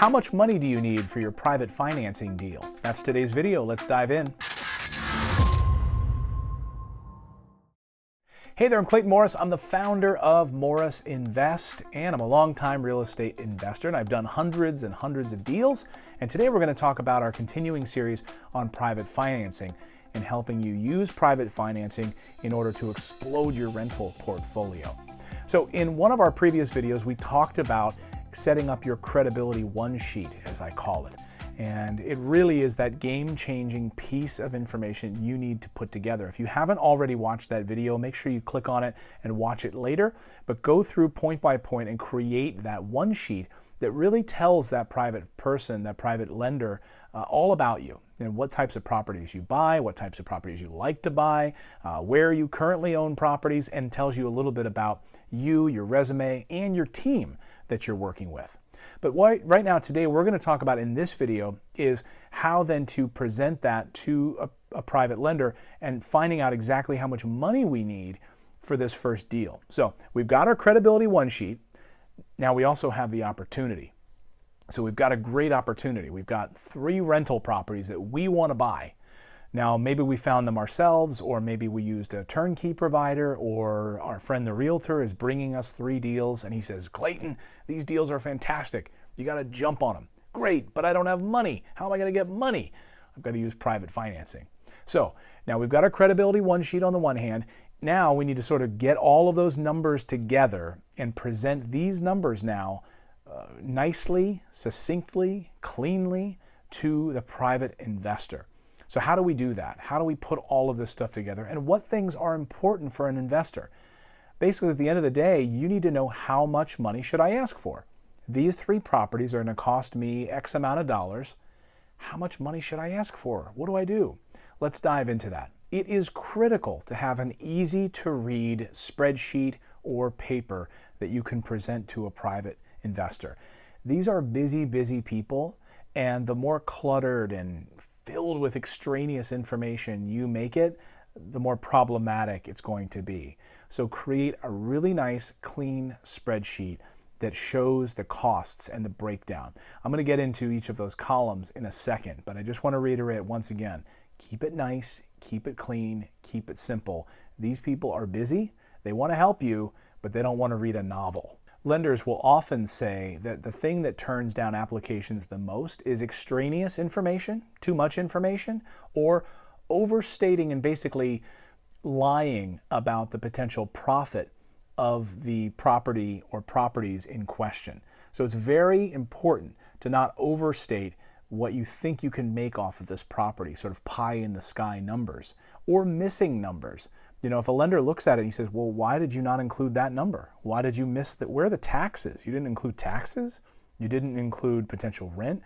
How much money do you need for your private financing deal? That's today's video. Let's dive in. Hey there, I'm Clayton Morris. I'm the founder of Morris Invest, and I'm a longtime real estate investor, and I've done hundreds and hundreds of deals. And today we're going to talk about our continuing series on private financing and helping you use private financing in order to explode your rental portfolio. So in one of our previous videos, we talked about setting up your credibility one sheet, as I call it. And it really is that game-changing piece of information you need to put together. If you haven't already watched that video, make sure you click on it and watch it later, but go through point by point and create that one sheet that really tells that private person, that private lender, all about you and what types of properties you buy, what types of properties you like to buy, where you currently own properties, and tells you a little bit about you, your resume, and your team that you're working with. But right now, today, we're going to talk about in this video is how then to present that to a private lender and finding out exactly how much money we need for this first deal. So we've got our credibility one sheet. Now we also have the opportunity. So we've got a great opportunity. We've got 3 rental properties that we want to buy. Now, maybe we found them ourselves, or maybe we used a turnkey provider, or our friend the realtor is bringing us 3 deals and he says, Clayton, these deals are fantastic. You got to jump on them. Great, but I don't have money. How am I going to get money? I've got to use private financing. So now we've got our credibility one sheet on the one hand. Now we need to sort of get all of those numbers together and present these numbers now nicely, succinctly, cleanly to the private investor. So how do we do that? How do we put all of this stuff together? And what things are important for an investor? Basically, at the end of the day, you need to know how much money should I ask for. These 3 properties are going to cost me X amount of dollars. How much money should I ask for? What do I do? Let's dive into that. It is critical to have an easy to read spreadsheet or paper that you can present to a private investor. These are busy, busy people, and the more cluttered and filled with extraneous information you make it, the more problematic it's going to be. So create a really nice, clean spreadsheet that shows the costs and the breakdown. I'm going to get into each of those columns in a second, but I just want to reiterate once again, keep it nice, keep it clean, keep it simple. These people are busy, they want to help you, but they don't want to read a novel. Lenders will often say that the thing that turns down applications the most is extraneous information, too much information, or overstating and basically lying about the potential profit of the property or properties in question. So it's very important to not overstate what you think you can make off of this property, sort of pie in the sky numbers, or missing numbers. You know, if a lender looks at it and he says, well, why did you not include that number? Why did you miss that? Where are the taxes? You didn't include taxes? You didn't include potential rent?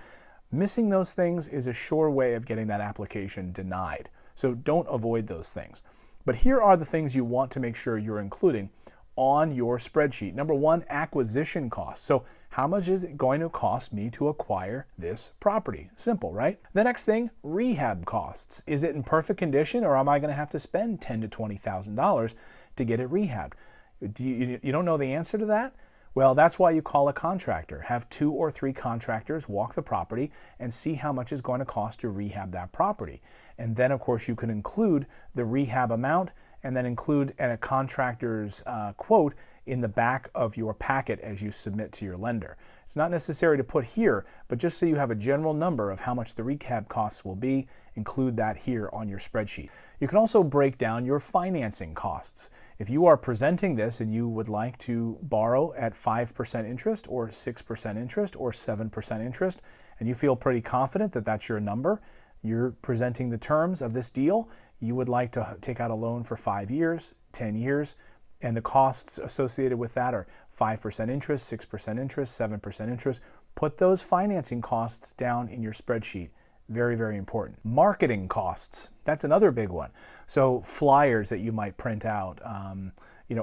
Missing those things is a sure way of getting that application denied. So don't avoid those things. But here are the things you want to make sure you're including on your spreadsheet. Number 1, acquisition costs. So how much is it going to cost me to acquire this property? Simple, right? The next thing, rehab costs. Is it in perfect condition, or am I going to have to spend $10,000 to $20,000 to get it rehabbed? You don't know the answer to that? Well, that's why you call a contractor. Have 2 or 3 contractors walk the property and see how much it's going to cost to rehab that property. And then, of course, you can include the rehab amount and then include a contractor's quote in the back of your packet as you submit to your lender. It's not necessary to put here, but just so you have a general number of how much the rehab costs will be, include that here on your spreadsheet. You can also break down your financing costs. If you are presenting this and you would like to borrow at 5% interest or 6% interest or 7% interest, and you feel pretty confident that that's your number, you're presenting the terms of this deal, you would like to take out a loan for 5 years, 10 years, and the costs associated with that are 5% interest, 6% interest, 7% interest. Put those financing costs down in your spreadsheet. Very, very important. Marketing costs, that's another big one. So flyers that you might print out,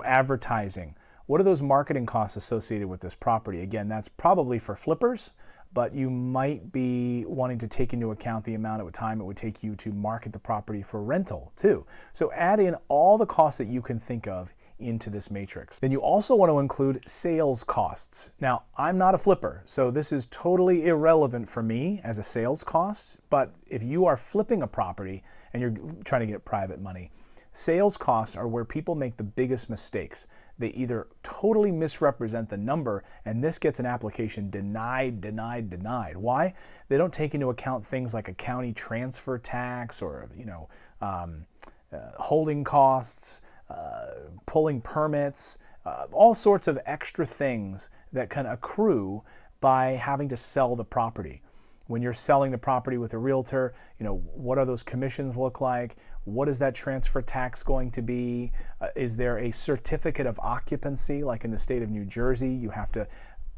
advertising. What are those marketing costs associated with this property? Again, that's probably for flippers, but you might be wanting to take into account the amount of time it would take you to market the property for rental too. So add in all the costs that you can think of into this matrix. Then you also want to include sales costs. Now, I'm not a flipper, so this is totally irrelevant for me as a sales cost, but if you are flipping a property and you're trying to get private money, sales costs are where people make the biggest mistakes. They either totally misrepresent the number, and this gets an application denied. Why? They don't take into account things like a county transfer tax or, holding costs, pulling permits, all sorts of extra things that can accrue by having to sell the property. When you're selling the property with a realtor, what are those commissions look like? What is that transfer tax going to be? Is there a certificate of occupancy? Like in the state of New Jersey, you have to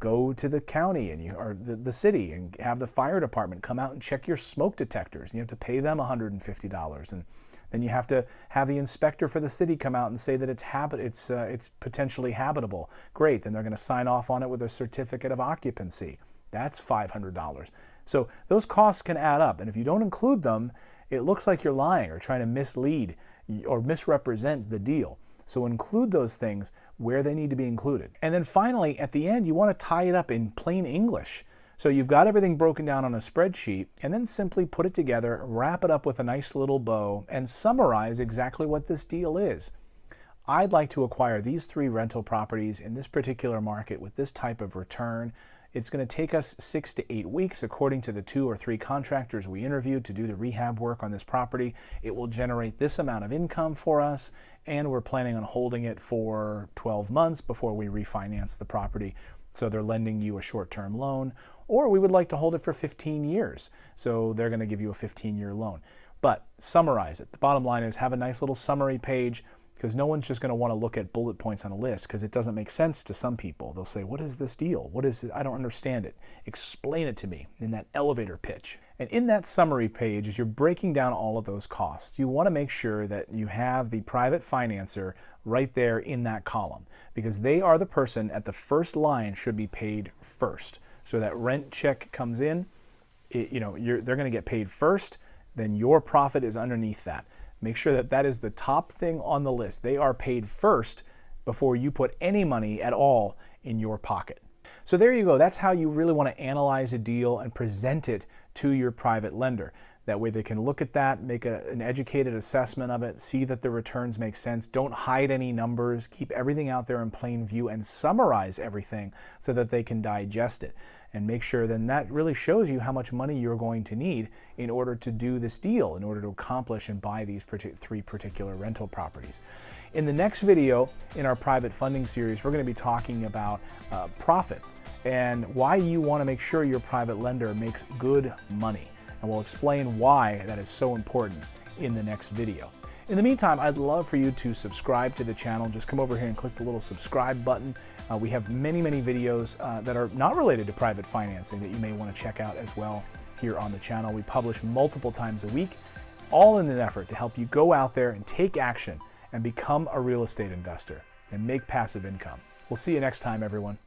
go to the county or the city and have the fire department come out and check your smoke detectors. And you have to pay them $150. And then you have to have the inspector for the city come out and say that it's potentially habitable. Great, then they're going to sign off on it with a certificate of occupancy. That's $500. So those costs can add up, and if you don't include them, it looks like you're lying or trying to mislead or misrepresent the deal. So include those things where they need to be included. And then finally, at the end, you want to tie it up in plain English. So you've got everything broken down on a spreadsheet, and then simply put it together, wrap it up with a nice little bow, and summarize exactly what this deal is. I'd like to acquire these 3 rental properties in this particular market with this type of return. It's going to take us 6 to 8 weeks, according to the 2 or 3 contractors we interviewed to do the rehab work on this property. It will generate this amount of income for us, and we're planning on holding it for 12 months before we refinance the property. So they're lending you a short-term loan, or we would like to hold it for 15 years. So they're going to give you a 15-year loan. But summarize it. The bottom line is have a nice little summary page, because no one's just going to want to look at bullet points on a list because it doesn't make sense to some people. They'll say, what is this deal? What is it? I don't understand it. Explain it to me in that elevator pitch. And in that summary page, as you're breaking down all of those costs, you want to make sure that you have the private financer right there in that column, because they are the person at the first line should be paid first. So that rent check comes in, they're going to get paid first, then your profit is underneath that. Make sure that that is the top thing on the list. They are paid first before you put any money at all in your pocket. So there you go. That's how you really want to analyze a deal and present it to your private lender. That way they can look at that, make an educated assessment of it, see that the returns make sense. Don't hide any numbers. Keep everything out there in plain view and summarize everything so that they can digest it. And make sure then that really shows you how much money you're going to need in order to do this deal, in order to accomplish and buy these 3 particular rental properties. In the next video in our private funding series, we're going to be talking about profits and why you want to make sure your private lender makes good money. And we'll explain why that is so important in the next video. In the meantime, I'd love for you to subscribe to the channel. Just come over here and click the little subscribe button. We have many videos that are not related to private financing that you may want to check out as well here on the channel. We publish multiple times a week, all in an effort to help you go out there and take action and become a real estate investor and make passive income. We'll see you next time, everyone.